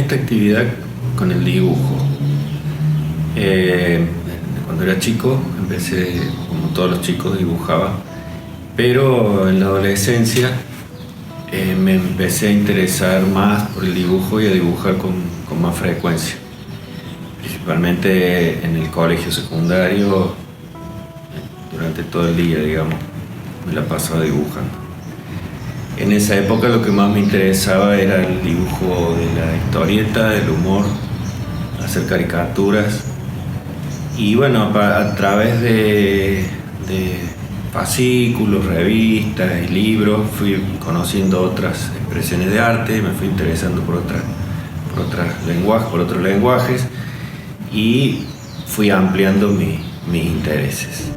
esta actividad con el dibujo. Cuando era chico empecé, como todos los chicos, dibujaba, pero en la adolescencia me empecé a interesar más por el dibujo y a dibujar con más frecuencia, principalmente en el colegio secundario. Durante todo el día, digamos, me la pasaba dibujando. En esa época lo que más me interesaba era el dibujo de la historieta, del humor, hacer caricaturas. Y bueno, a través de fascículos, revistas y libros fui conociendo otras expresiones de arte, me fui interesando por otros lenguajes y fui ampliando mis intereses.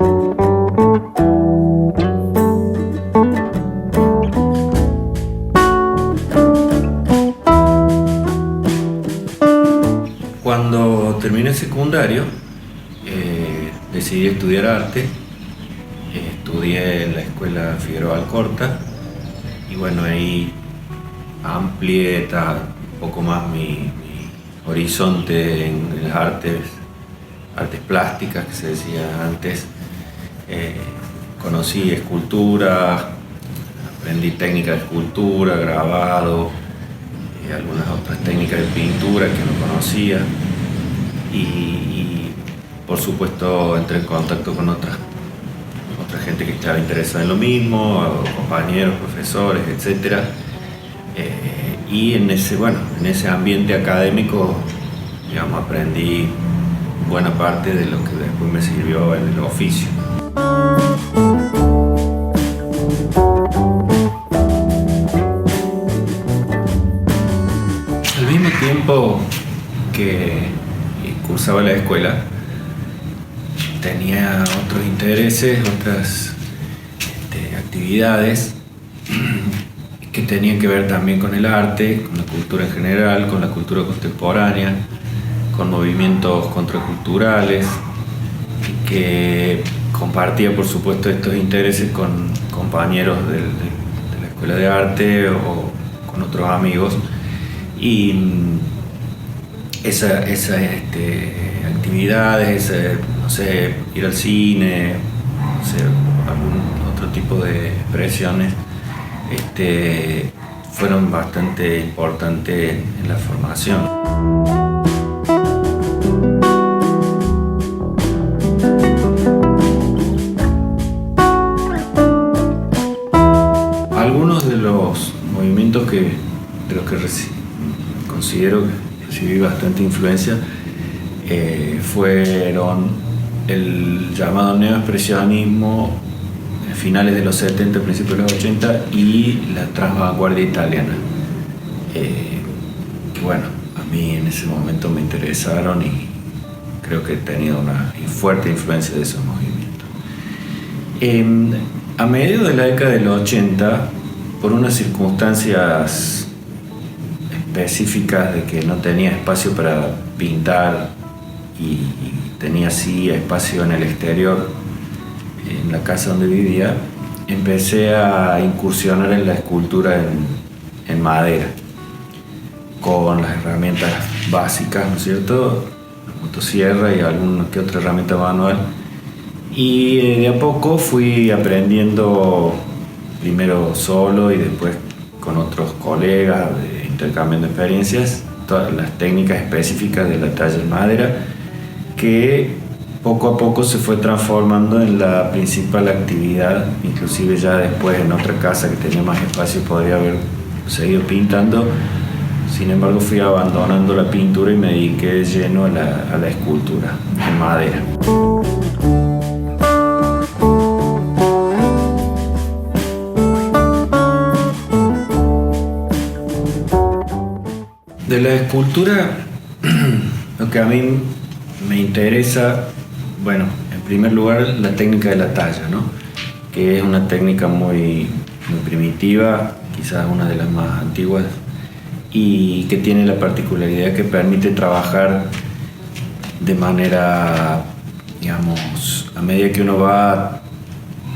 Cuando terminé el secundario, decidí estudiar arte. Estudié en la escuela Figueroa Alcorta y bueno, ahí amplié un poco más mi horizonte en las artes plásticas, que se decía antes. Conocí escultura, aprendí técnicas de escultura, grabado, algunas otras técnicas de pintura que no conocía y por supuesto entré en contacto con otra gente que estaba interesada en lo mismo, compañeros, profesores, etc. Y en ese ambiente académico, digamos, aprendí buena parte de lo que después me sirvió en el oficio. Al mismo tiempo que cursaba la escuela, tenía otros intereses, otras actividades que tenían que ver también con el arte, con la cultura en general, con la cultura contemporánea, con movimientos contraculturales, que compartía por supuesto estos intereses con compañeros de la escuela de arte o con otros amigos. Y esas actividades, no sé, ir al cine, no sé, algún otro tipo de expresiones, fueron bastante importantes en la formación. Algunos de los movimientos de los que considero que recibí bastante influencia fueron el llamado neoexpresionismo, finales de los 70, principios de los 80, y la transvanguardia italiana, que bueno, a mí en ese momento me interesaron y creo que he tenido una fuerte influencia de esos movimientos. A mediados de la década de los 80, por unas circunstancias específicas de que no tenía espacio para pintar y tenía sí espacio en el exterior, en la casa donde vivía, empecé a incursionar en la escultura en madera, con las herramientas básicas, ¿no es cierto? La motosierra y alguna que otra herramienta manual. Y de a poco fui aprendiendo, primero solo y después con otros colegas, intercambiando experiencias, todas las técnicas específicas de la talla en madera, que poco a poco se fue transformando en la principal actividad. Inclusive ya después en otra casa que tenía más espacio podría haber seguido pintando. Sin embargo, fui abandonando la pintura y me dediqué de lleno a la escultura en madera. De la escultura, lo que a mí me interesa, bueno, en primer lugar la técnica de la talla, ¿no? Que es una técnica muy primitiva, quizás una de las más antiguas, y que tiene la particularidad que permite trabajar de manera, digamos, a medida que uno va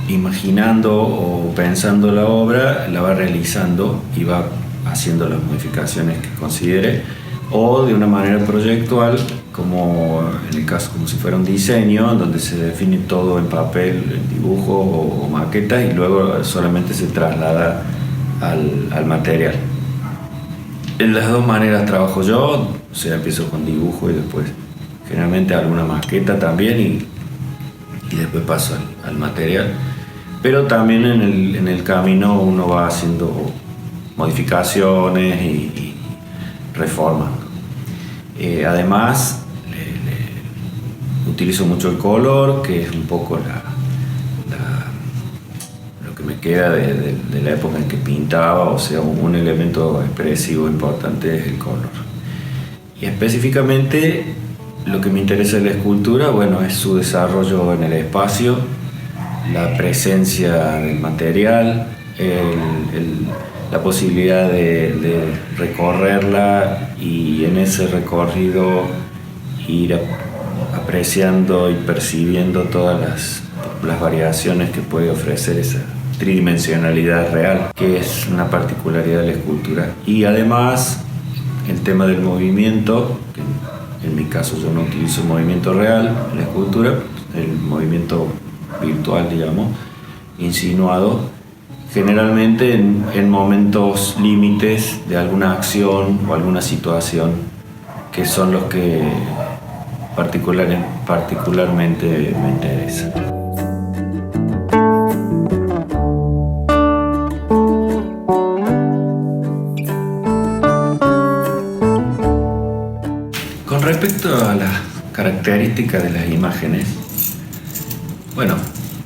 imaginando o pensando la obra, la va realizando y va haciendo las modificaciones que considere o de una manera proyectual, como en el caso como si fuera un diseño, donde se define todo en papel, en dibujo o maquetas, y luego solamente se traslada al material. En las dos maneras trabajo yo, o sea, empiezo con dibujo y después generalmente alguna maqueta también y después paso al material. Pero también en el camino uno va haciendo modificaciones y reformando. Además, utilizo mucho el color, que es un poco lo que me queda de la época en que pintaba, o sea, un elemento expresivo importante es el color. Y específicamente lo que me interesa de la escultura, bueno, es su desarrollo en el espacio, la presencia del material, la posibilidad de recorrerla y en ese recorrido ir apreciando y percibiendo todas las variaciones que puede ofrecer esa tridimensionalidad real, que es una particularidad de la escultura. Y además el tema del movimiento, que en mi caso yo no utilizo movimiento real en la escultura, el movimiento virtual, digamos, insinuado, generalmente en momentos límites de alguna acción o alguna situación, que son los que particularmente me interesan. Con respecto a las características de las imágenes, bueno,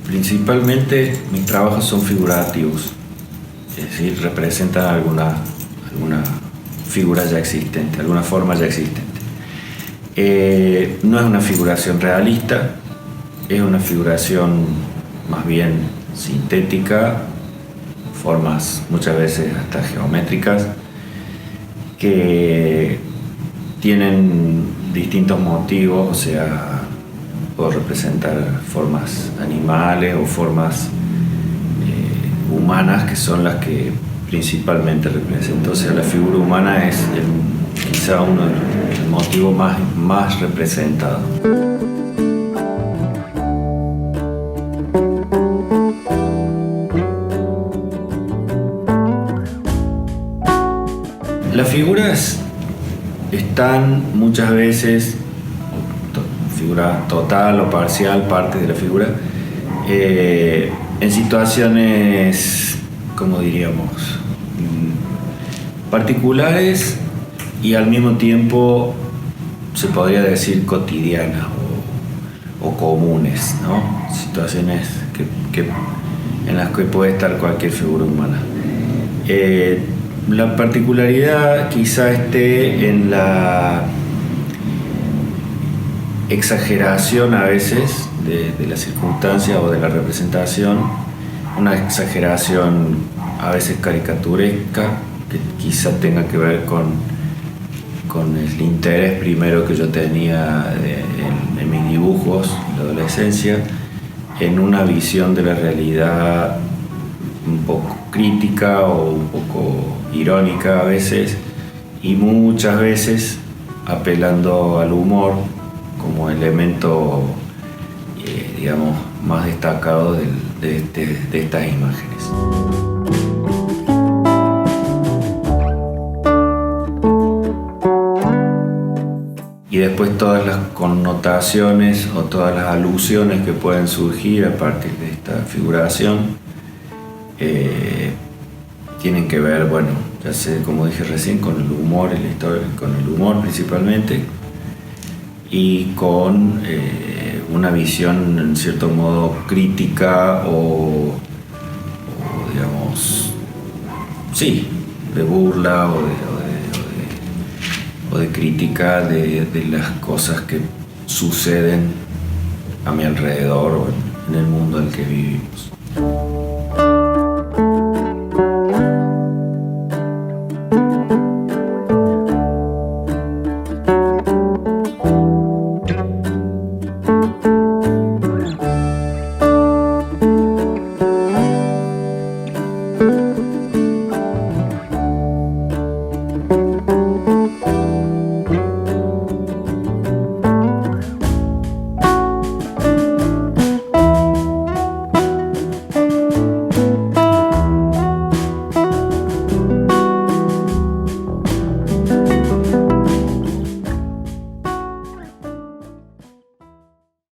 principalmente mis trabajos son figurativos, es decir, representan alguna figura ya existente, alguna forma ya existente. No es una figuración realista, es una figuración más bien sintética, formas muchas veces hasta geométricas, que tienen distintos motivos, o sea, puedo representar formas animales o formas humanas, que son las que principalmente represento. O sea, la figura humana es quizá uno de los motivos más representados. Las figuras están muchas veces, figura total o parcial, parte de la figura, en situaciones, como diríamos, particulares y al mismo tiempo se podría decir cotidianas o comunes, ¿no? Situaciones en las que puede estar cualquier figura humana. La particularidad quizá esté en la exageración a veces de la circunstancia o de la representación, una exageración a veces caricaturesca, que quizá tenga que ver con el interés primero que yo tenía en mis dibujos en la adolescencia, en una visión de la realidad un poco crítica o un poco irónica a veces, y muchas veces apelando al humor como elemento, digamos, más destacado de estas imágenes. Y después todas las connotaciones o todas las alusiones que pueden surgir a partir de esta figuración tienen que ver, bueno, ya sé, como dije recién, con el humor y la historia, con el humor principalmente, y con una visión en cierto modo crítica o digamos, sí, de burla o de crítica de las cosas que suceden a mi alrededor o en el mundo en el que vivimos.